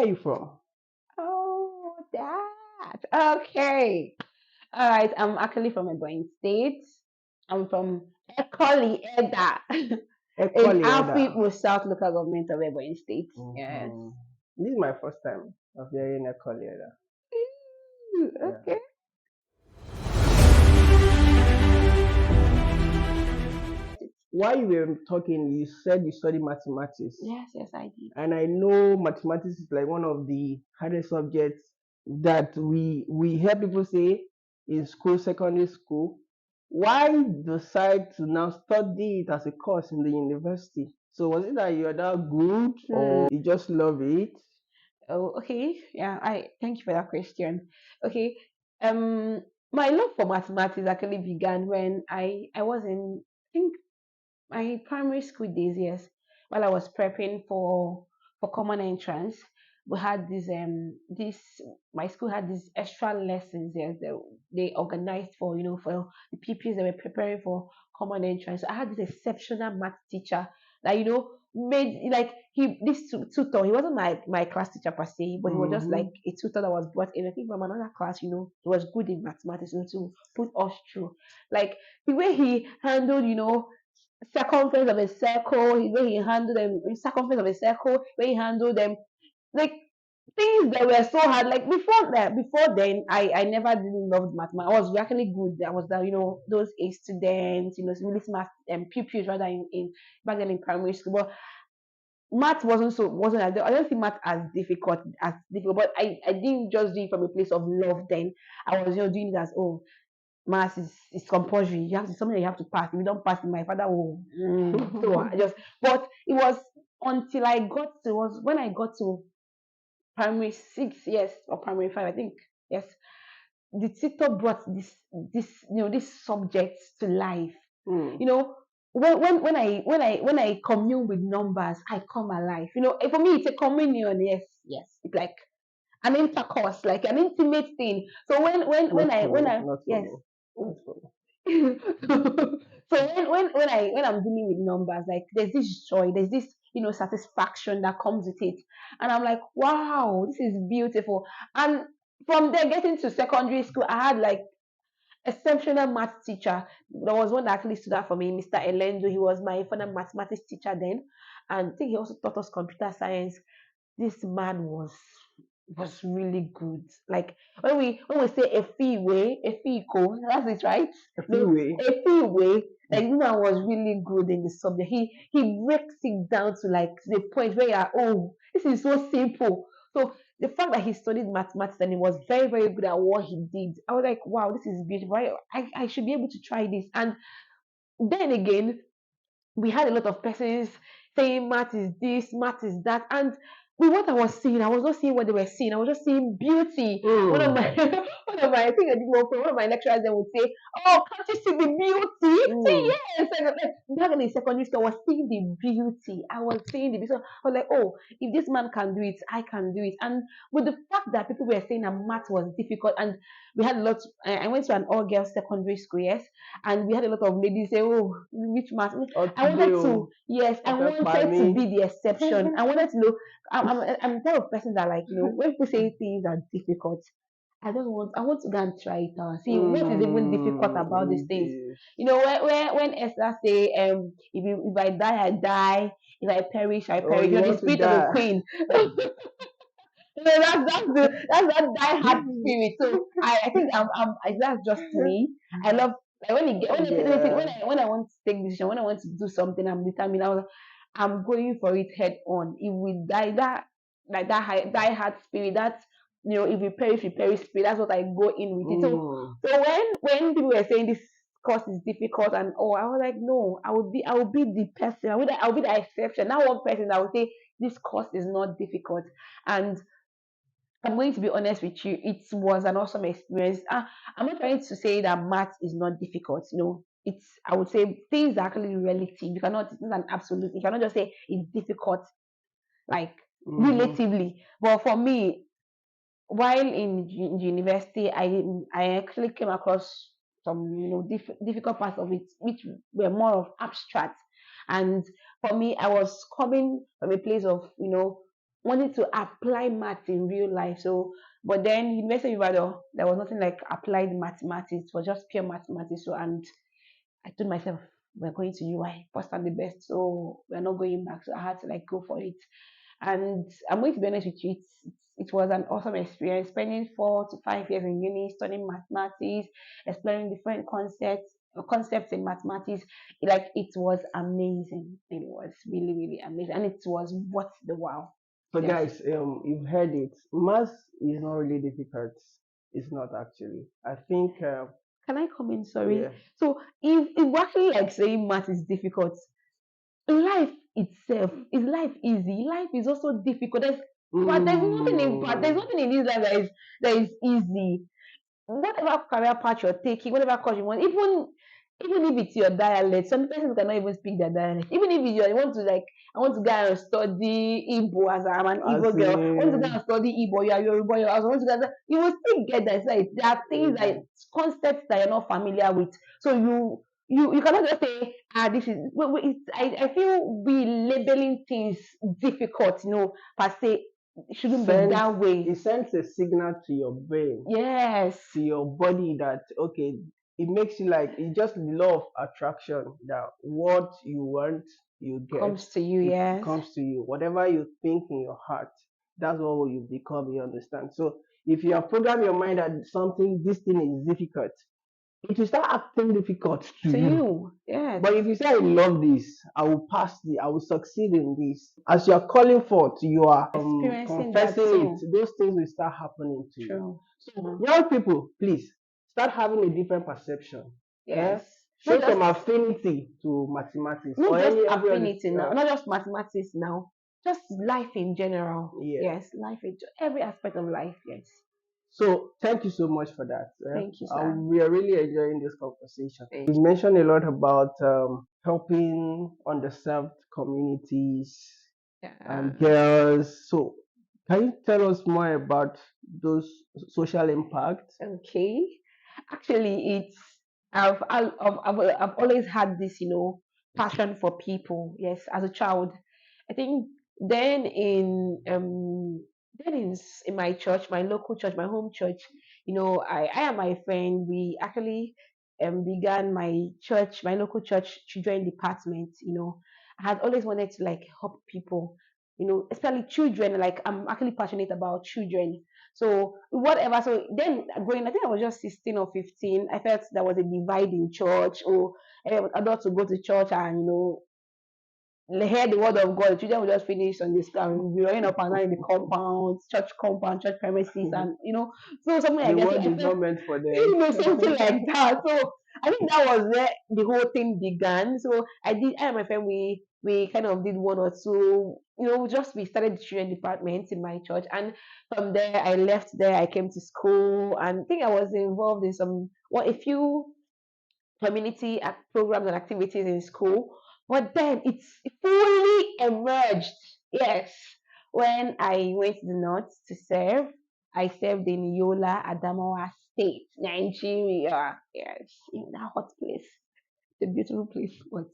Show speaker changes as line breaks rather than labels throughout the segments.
are you from?
Oh, that. Okay. All right. I'm actually from Ebonyi State. I'm from Ekoli Eda in
Ekoli Eda.
Afikpo South Local Government of Ebonyi State. Yes.
Mhm. This is my first time of hearing Ekoli Eda.
Ooh,
Yeah.
okay.
While you were talking, you said you study mathematics.
Yes, yes, I did.
And I know mathematics is like one of the hardest subjects that we hear people say in school, secondary school. Why decide to now study it as a course in the university? So was it that you're that good or you just love it?
Oh, okay. Yeah, I thank you for that question. Okay. Um, my love for mathematics actually began when I was in, I think, my primary school days. Yes, while I was prepping for common entrance, we had this my school had these extra lessons. Yes, they organized for for the pupils that were preparing for common entrance. I had this exceptional math teacher that made like this tutor. He wasn't my class teacher per se, but he was just like
Mm-hmm.
a tutor that was brought in, I think, from another class. He was good in mathematics, to put us through. Like the way he handled circumference of a circle, the way he handled them, circumference of a circle, where he handled them, like things that were so hard. Like before then, I never really loved mathematics. I was actually good. I was the those A students, really smart pupils rather in back then in primary school. But math wasn't as, I don't think math as difficult. But I didn't just do it from a place of love. Then I was doing it as, oh, maths is compulsory. You have to something that you have to pass. If you don't pass it, my father will. So I just, but it was until it was when I got to primary six, yes, or primary five, I think, yes. The tutor brought this subject to life.
Mm.
You know, when I commune with numbers, I come alive. For me, it's a communion. Yes, yes. It's like an intercourse, like an intimate thing. So
Not for
when
me.
I
Not for
yes.
me. Not for me.
So when I'm dealing with numbers, like there's this joy, there's this satisfaction that comes with it, and I'm like, wow, this is beautiful. And from there, getting to secondary school, I had like exceptional math teacher. There was one that actually stood out for me, Mr. Elendo. He was my final mathematics teacher then, and I think he also taught us computer science. This man was really good. Like when we say a fee way, a fee co, that's it, right?
A
No,
few way.
a fee way. Like this man was really good in the subject. He breaks it down to like the point where you are, oh, this is so simple. So the fact that he studied mathematics and he was very, very good at what he did, I was like, wow, this is beautiful. I should be able to try this. And then again, we had a lot of persons saying math is this, math is that, and with what I was seeing, I was not seeing what they were seeing. I was just seeing beauty. One of
Mm.
my, I think I did one of my lecturers then would say, "Oh, can't you see the beauty?" Say
Mm.
yes. And back in secondary school, I was seeing the beauty. I was seeing the beauty. So I was like, "Oh, if this man can do it, I can do it." And with the fact that people were saying that math was difficult, and we had a lot. I went to an all-girls secondary school, yes, and we had a lot of ladies say, "Oh, which math?"
Or
I
today,
wanted to,
oh,
yes, I
okay, by
wanted to
me.
be the exception. I wanted to know. I'm the type of person that, like, when people say things are difficult, I want to go and try it out. See what is even difficult about these things.
Indeed.
When Esther say, if I die, I die. If I perish, I
Oh,
perish.
you
The
want to
spirit of the
die?
queen. That's that die hard spirit. So I think that's just me. I love, like,
Yeah.
when I want to take decision, when I want to do something, I'm determined. I'm going for it head on. If we die, that like that die hard spirit, that's if we perish spirit. That's what I go in with it. So
Mm.
when people were saying this course is difficult, and I was like, no, I will be the person. I will be the exception. Not one person that will say this course is not difficult. And I'm going to be honest with you, it was an awesome experience. I'm not trying to say that math is not difficult. I would say things are actually relative. It's not an absolute. You cannot just say it's difficult, like,
Mm-hmm.
relatively. But for me, while in university, I actually came across some difficult parts of it, which were more of abstract. And for me, I was coming from a place of wanted to apply maths in real life. So, but then University of Ibadan, there was nothing like applied mathematics. It was just pure mathematics. So, and I told myself, we're going to UI, first and the best. So we're not going back. So I had to like go for it. And I'm going to be honest with you, it was an awesome experience spending 4 to 5 years in uni studying mathematics, exploring different concepts in mathematics. Like it was amazing. It was really, really amazing. And it was worth the wow.
So
Yes.
guys, you've heard it. Math is not really difficult. It's not actually. I think,
Can I come in? Sorry.
yeah.
So if we're actually like saying math is difficult, life itself is life easy. Life is also difficult. There's
Mm,
nothing in this life that is easy. Whatever career path you're taking, whatever course you want, even if it's your dialect, some persons cannot even speak their dialect. Even if you want to like, I want to go and study Igbo as I'm an
as
Igbo girl. I want to go
in,
and study Igbo. You are Yoruba. I want to go. You will still get that. It's like there are things like
mm,
concepts that you're not familiar with. So you cannot just say this is. I feel we labeling things difficult. Per se, it shouldn't be
sends
that way.
it sends a signal to your brain,
Yes,
to your body that okay, it makes you like it's just the law of attraction that what you want you get.
comes to you.
It
Yes.
comes to you. Whatever you think in your heart, that's what you become. You understand? So if you have programmed your mind that something this thing is difficult, it will start acting difficult to
To
you.
you. Yes.
But if you say, I love this, I will pass this, I will succeed in this, as you are calling forth, you are
Experiencing that
confessing it,
too.
those things will start happening to you.
True.
So,
True.
young people, please start having a different perception. Eh?
Yes. Not
Show
just
some affinity to mathematics
not
or
just
any every other.
affinity now, not just mathematics now, just life in general.
Yeah.
Yes, every aspect of life. Yes.
So, thank you so much for that.
Thank you, sir.
We are really enjoying this conversation.
Thank
We mentioned a lot about helping underserved communities
you.
and girls. So, can you tell us more about those social impact?
Okay. Actually, I've always had this, passion for people. Yes, as a child, I think then in um in my church, my local church, my home church, I and my friend, we actually began my local church children department. I had always wanted to like help people, especially children. Like I'm actually passionate about children. So whatever. So then growing, I think I was just 16 or 15. I felt there was a divide in church, or adults to go to church and hear the word of God. Children will just finish on this and be running up and down in the compound, church premises, and so something
The
like that. So
word
I
is
felt
not meant for them.
something like that. So I think that was where the whole thing began. So I and my friend, we kind of did one or two, just we started the children department in my church, and from there I left there. I came to school, and I think I was involved in a few community programs and activities in school. But then it's fully emerged. Yes, when I went to the north to serve, I served in Yola, Adamawa State, Nigeria. Yes, in that hot place, the beautiful place. But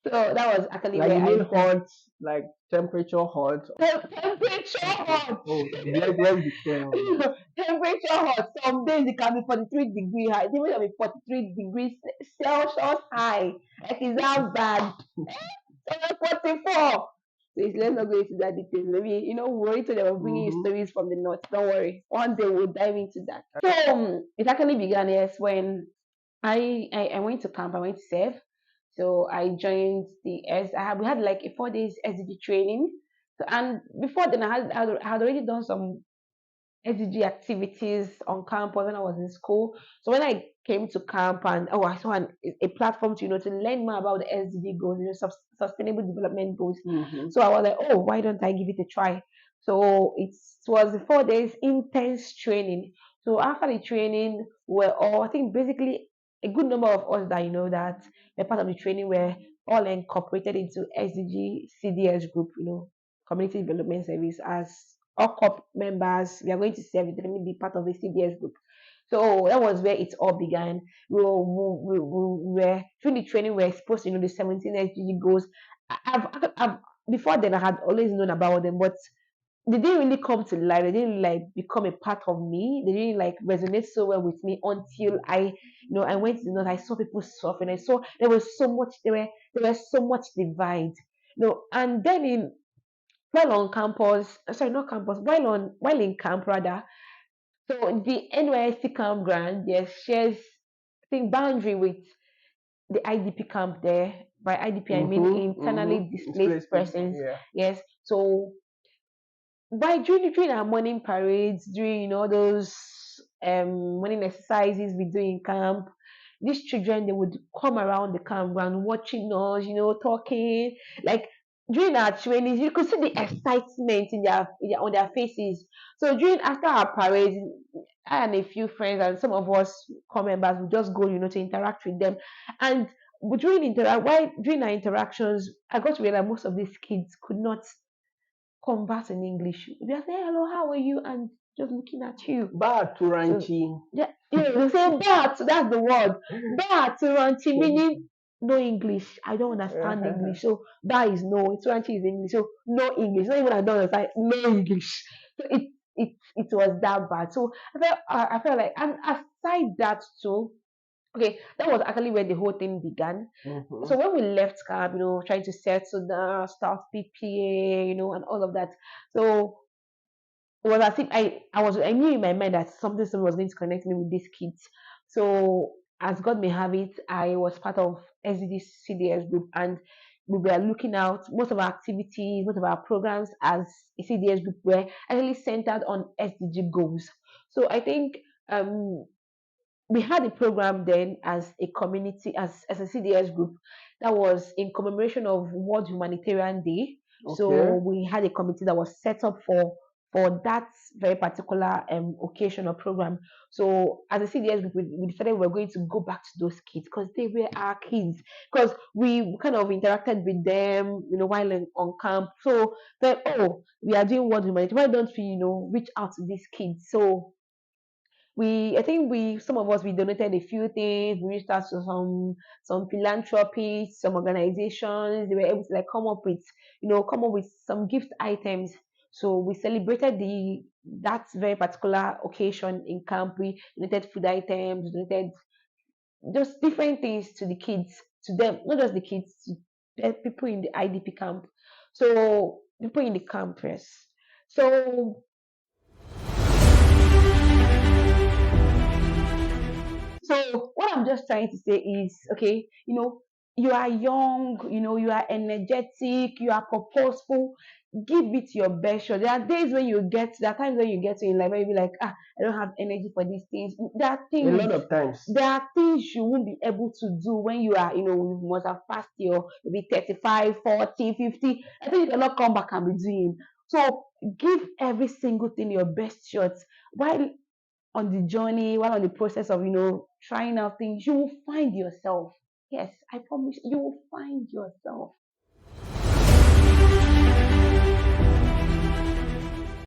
so that was actually
Like
where
you
I
mean
served.
hot, like temperature hot.
Temperature hot.
Oh, let's be clear on that.
Temperature hot. Some days it can be 43 degree high. It can be 43 degrees Celsius high. Like is that bad? So 44. Please, let's not go into that details. Maybe worry to them of bringing you
Mm-hmm.
stories from the north. Don't worry. One day we'll dive into that. So it actually began yes when I went to camp. I went to serve. So I joined the we had like a 4 days SDG training. So, and before then, I had already done some SDG activities on campus when I was in school. So when I came to camp and I saw a platform to to learn more about the SDG goals, sustainable development goals.
Mm-hmm.
So I was like, oh, why don't I give it a try? So it was a 4 days intense training. So after the training, we're all I think basically a good number of us that that were part of the training were all incorporated into SDG CDS group, community development service as all corp members. We are going to serve it. Let me be part of the CDS group. So that was where it all began. We were through the training. We were exposed to the 17 SDG goals. before then I had always known about them, but they didn't really come to life. They didn't like become a part of me. They didn't like resonate so well with me until I went to the north. I saw people suffering. I saw there was so much divide. And then while on campus, sorry, not campus, while in camp rather. So the NYSC campground, yes, shares I think boundary with the IDP camp there. By IDP, I mean internally displaced
Displaced people.
persons.
Yeah.
Yes. So by during our morning parades, during those morning exercises we do in camp, these children they would come around the campground watching us, talking. Like during our trainings, you could see the excitement on their faces. So during after our parades, I and a few friends and some of us core members would just go, to interact with them. And during our interactions, I got to realize most of these kids could not converse in English. They are saying hello, how are you? And just looking at you.
Ba
So
Turanchi.
yeah, they say that, that's the word. Ba Turanchi meaning no English. I don't understand English. So ba is no, Turanchi is English. So no English. Not even I don't understand no English. So it was that bad. So I felt like, and aside that too, okay, that was actually where the whole thing began. So
Mhm.
when we left camp, trying to settle down, start PPA, and all of that. So it was as if I knew in my mind that something was going to connect me with these kids. So as God may have it, I was part of SDG CDS group, and we were looking out most of our activities, most of our programs as a CDS group were actually centered on SDG goals. So I think we had a program then as a community, as a CDS group, that was in commemoration of World Humanitarian Day.
Okay.
So we had a committee that was set up for that very particular occasion or program. So as a CDS group, we decided we were going to go back to those kids because they were our kids. Because we kind of interacted with them, while on camp. So then, oh, we are doing World Humanitarian. Why don't we, reach out to these kids? So I think some of us we donated a few things. We reached out to some philanthropists, some organizations. They were able to like come up with some gift items. So we celebrated the that very particular occasion in camp. We donated food items, donated just different things to the kids, to them, not just the kids, to the people in the IDP camp. So people in the campus. So So what I'm just trying to say is, okay, you are young, you are energetic, you are purposeful. Give it your best shot. There are times when you get to in life where you be like, I don't have energy for these things.
A lot of times.
There are things you won't be able to do when you are, you must have passed your maybe 35, 40, 50. I think you cannot come back and be doing. So give every single thing your best shot. While on the journey, while on the process of trying out things, you will find yourself. Yes, I promise you will find yourself.